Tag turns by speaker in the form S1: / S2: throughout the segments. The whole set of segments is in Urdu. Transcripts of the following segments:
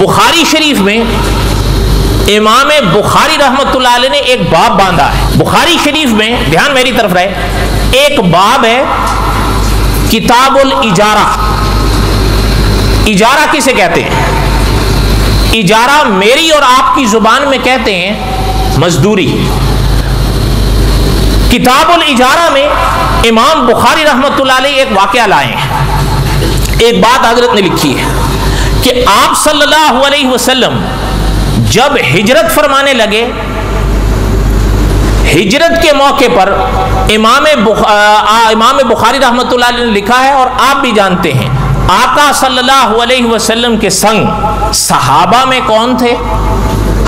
S1: بخاری شریف میں امام بخاری رحمۃ اللہ علیہ نے ایک باب باندھا ہے. بخاری شریف میں دھیان میری طرف رہے، ایک باب ہے کتاب الاجارہ. اجارہ کسے کہتے ہیں؟ اجارہ میری اور آپ کی زبان میں کہتے ہیں مزدوری. کتاب الاجارہ میں امام بخاری رحمۃ اللہ علیہ ایک واقعہ لائے ہیں. ایک بات حضرت نے لکھی ہے کہ آپ صلی اللہ علیہ وسلم جب ہجرت فرمانے لگے، ہجرت کے موقع پر امام بخاری رحمۃ اللہ علیہ نے لکھا ہے، اور آپ بھی جانتے ہیں آقا صلی اللہ علیہ وسلم کے سنگ صحابہ میں کون تھے؟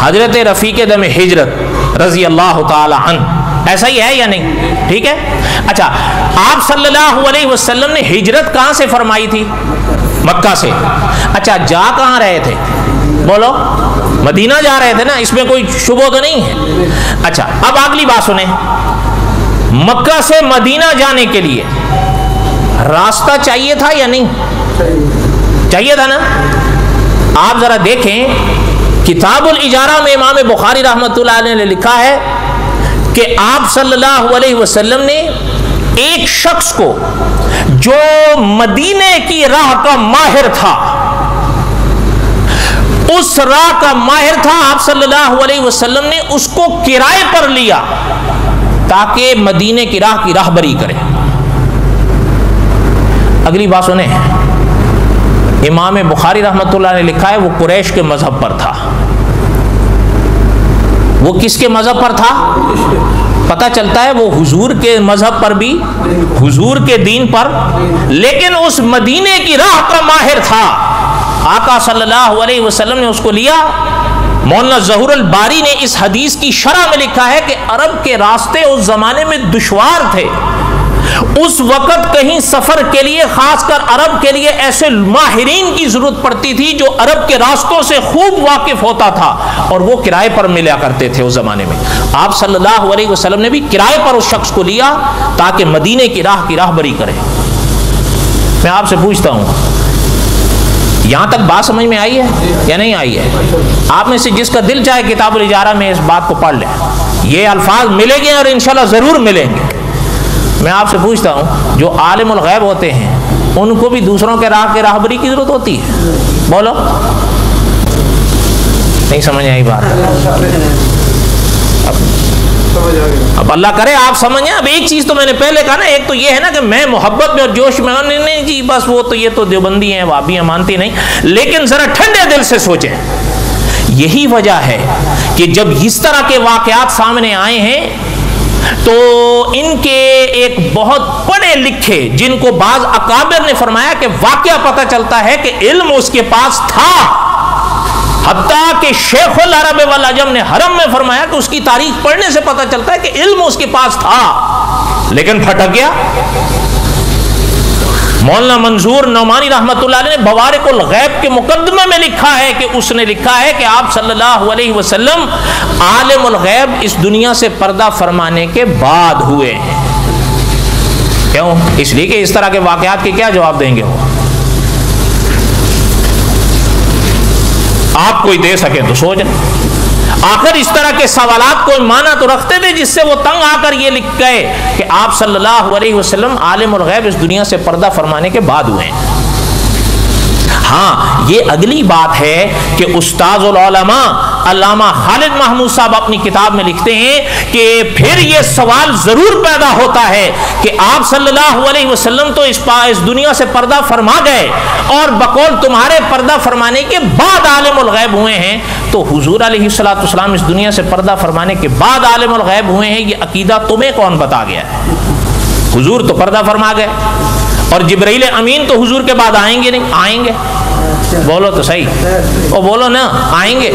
S1: حضرت رفیق دم ہجرت رضی اللہ تعالی عنہ. ایسا ہی ہے یا نہیں؟ ٹھیک ہے. اچھا، آپ صلی اللہ علیہ وسلم نے ہجرت کہاں سے فرمائی تھی؟ مکہ سے. اچھا، جا کہاں رہے تھے؟ بولو. مدینہ جا رہے تھے نا، اس میں کوئی شبہ تو نہیں ہے. اچھا، اب اگلی بات سنیں. مکہ سے مدینہ جانے کے لیے راستہ چاہیے تھا یا نہیں؟ چاہیے تھا نا. آپ ذرا دیکھیں، کتاب الاجارہ میں امام بخاری رحمۃ اللہ علیہ نے لکھا ہے کہ آپ صلی اللہ علیہ وسلم نے ایک شخص کو جو مدینے کی راہ کا ماہر تھا، اس راہ کا ماہر تھا، آپ صلی اللہ علیہ وسلم نے اس کو کرائے پر لیا تاکہ مدینے کی راہ کی راہبری کرے. اگلی بات سنیں، امام بخاری رحمۃ اللہ نے لکھا ہے وہ قریش کے مذہب پر تھا. وہ کس کے مذہب پر تھا؟ پتہ چلتا ہے وہ حضور کے مذہب پر بھی، حضور کے دین پر، لیکن اس مدینے کی راہ کا ماہر تھا. آقا صلی اللہ علیہ وسلم نے اس کو لیا. مولانا ظہور الباری نے اس حدیث کی شرح میں لکھا ہے کہ عرب کے راستے اس زمانے میں دشوار تھے. اس وقت کہیں سفر کے لیے، خاص کر عرب کے لیے، ایسے ماہرین کی ضرورت پڑتی تھی جو عرب کے راستوں سے خوب واقف ہوتا تھا، اور وہ کرائے پر ملا کرتے تھے اس زمانے میں. آپ صلی اللہ علیہ وسلم نے بھی کرائے پر اس شخص کو لیا تاکہ مدینے کی راہبری کرے. میں آپ سے پوچھتا ہوں، یہاں تک بات سمجھ میں آئی ہے یا نہیں آئی ہے؟ آپ میں سے جس کا دل چاہے کتاب الاجارہ میں اس بات کو پڑھ لیں. یہ الفاظ ملیں گے اور انشاءاللہ ضرور ملیں گے. میں آپ سے پوچھتا ہوں، جو عالم الغیب ہوتے ہیں ان کو بھی دوسروں کے راہ کے راہبری کی ضرورت ہوتی ہے؟ بولو. نہیں سمجھ آئی بات؟ اب اللہ کرے آپ سمجھیں. اب ایک چیز تو میں نے پہلے کہا نا، ایک تو یہ ہے نا کہ میں محبت میں اور جوش میں نہیں جی بس وہ تو یہ تو دیوبندی ہیں، وہابی ہیں، مانتی نہیں. لیکن ذرا ٹھنڈے دل سے سوچیں. یہی وجہ ہے کہ جب اس طرح کے واقعات سامنے آئے ہیں تو ان کے ایک بہت پڑھے لکھے، جن کو بعض اکابر نے فرمایا کہ واقعہ پتہ چلتا ہے کہ علم اس کے پاس تھا، حتیٰ کہ شیخ العرب والعجم نے حرم میں فرمایا کہ اس کی تاریخ پڑھنے سے پتہ چلتا ہے کہ علم اس کے پاس تھا لیکن پھٹک گیا. مولانا منظور نعمانی رحمۃ اللہ علیہ نے بوارق الغیب کے مقدمے میں لکھا ہے کہ اس نے لکھا ہے کہ آپ صلی اللہ علیہ وسلم عالم الغیب اس دنیا سے پردہ فرمانے کے بعد ہوئے ہیں. کیوں؟ اس لیے کہ اس طرح کے واقعات کے کیا جواب دیں گے وہ؟ آپ کوئی دے سکے تو سوچ لیں. آخر اس طرح کے سوالات کو مانا تو رکھتے تھے جس سے وہ تنگ آ کر یہ لکھ گئے کہ آپ صلی اللہ علیہ وسلم عالم الغیب اس دنیا سے پردہ فرمانے کے بعد ہوئے ہیں. ہاں، یہ اگلی بات ہے کہ استاذ العلماء علامہ خالد محمود صاحب اپنی کتاب میں لکھتے ہیں کہ پھر یہ سوال ضرور پیدا ہوتا ہے کہ آپ صلی اللہ علیہ وسلم تو اس دنیا سے پردہ فرما گئے، اور بقول تمہارے پردہ فرمانے کے بعد عالم الغیب ہوئے ہیں، تو حضور علیہ الصلوۃ والسلام اس دنیا سے پردہ فرمانے کے بعد عالم الغیب ہوئے ہیں، یہ عقیدہ تمہیں کون بتا گیا ہے؟ حضور تو پردہ فرما گئے، اور جبرائیل امین تو حضور کے بعد آئیں گے نہیں؟ آئیں گے. بولو تو صحیح، او بولو نا، آئیں گے.